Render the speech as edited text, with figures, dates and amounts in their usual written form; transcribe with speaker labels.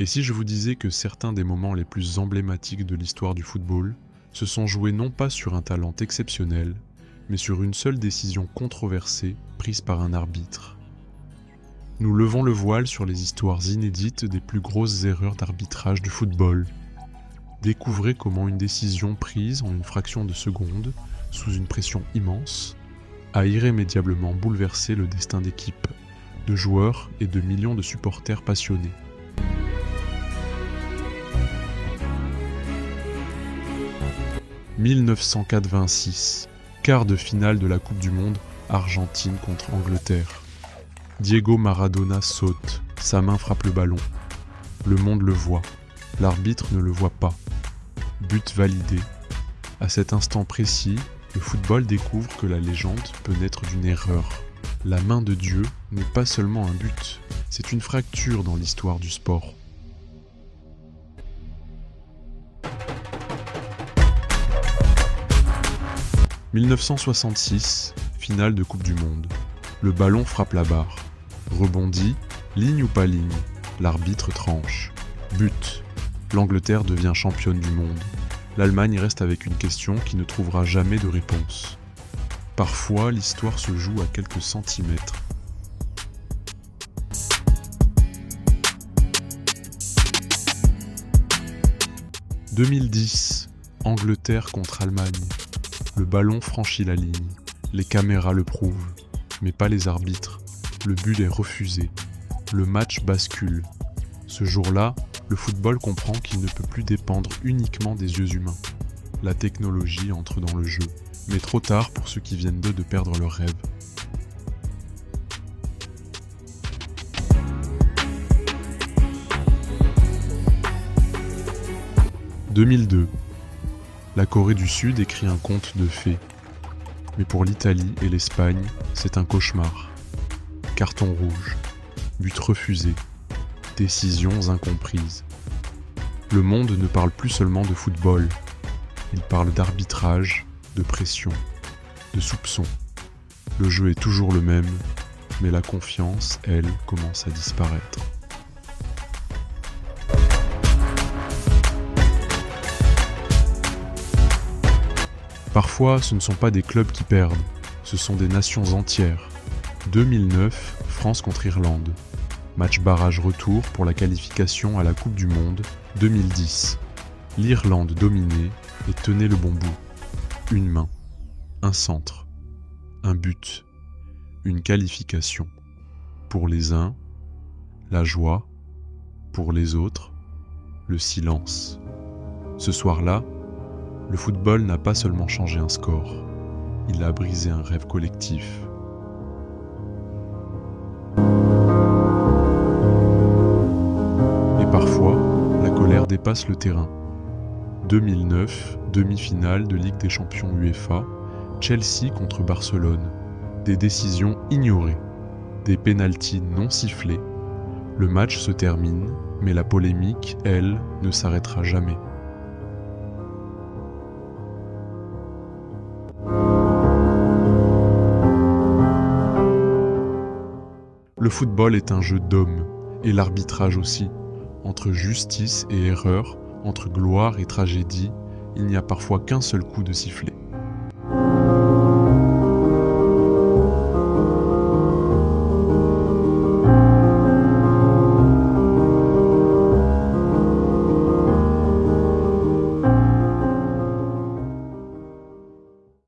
Speaker 1: Et si je vous disais que certains des moments les plus emblématiques de l'histoire du football se sont joués non pas sur un talent exceptionnel, mais sur une seule décision controversée prise par un arbitre. Nous levons le voile sur les histoires inédites des plus grosses erreurs d'arbitrage du football. Découvrez comment une décision prise en une fraction de seconde, sous une pression immense, a irrémédiablement bouleversé le destin d'équipes, de joueurs et de millions de supporters passionnés. « 1986, quart de finale de la Coupe du Monde, Argentine contre Angleterre. Diego Maradona saute, sa main frappe le ballon. Le monde le voit, l'arbitre ne le voit pas. But validé. À cet instant précis, le football découvre que la légende peut naître d'une erreur. La main de Dieu n'est pas seulement un but, c'est une fracture dans l'histoire du sport. « 1966, finale de Coupe du Monde. Le ballon frappe la barre. Rebondit, ligne ou pas ligne, l'arbitre tranche. But. L'Angleterre devient championne du monde. L'Allemagne reste avec une question qui ne trouvera jamais de réponse. Parfois, l'histoire se joue à quelques centimètres. « 2010, Angleterre contre Allemagne. Le ballon franchit la ligne. Les caméras le prouvent, mais pas les arbitres. Le but est refusé. Le match bascule. Ce jour-là, le football comprend qu'il ne peut plus dépendre uniquement des yeux humains. La technologie entre dans le jeu, mais trop tard pour ceux qui viennent d'eux de perdre leur rêve. « 2002. La Corée du Sud écrit un conte de fées. Mais pour l'Italie et l'Espagne, c'est un cauchemar. Carton rouge, but refusé, décisions incomprises. Le monde ne parle plus seulement de football, il parle d'arbitrage, de pression, de soupçon. Le jeu est toujours le même, mais la confiance, elle, commence à disparaître. Parfois, ce ne sont pas des clubs qui perdent, ce sont des nations entières. 2009, France contre Irlande. Match barrage retour pour la qualification à la Coupe du Monde 2010. L'Irlande dominait et tenait le bon bout. Une main, un centre, un but, une qualification. Pour les uns, la joie. Pour les autres, le silence. Ce soir-là, le football n'a pas seulement changé un score, il a brisé un rêve collectif. Et parfois, la colère dépasse le terrain. 2009, demi-finale de Ligue des Champions UEFA, Chelsea contre Barcelone. Des décisions ignorées, des pénaltys non sifflés. Le match se termine, mais la polémique, elle, ne s'arrêtera jamais. Le football est un jeu d'hommes, et l'arbitrage aussi. Entre justice et erreur, entre gloire et tragédie, il n'y a parfois qu'un seul coup de sifflet.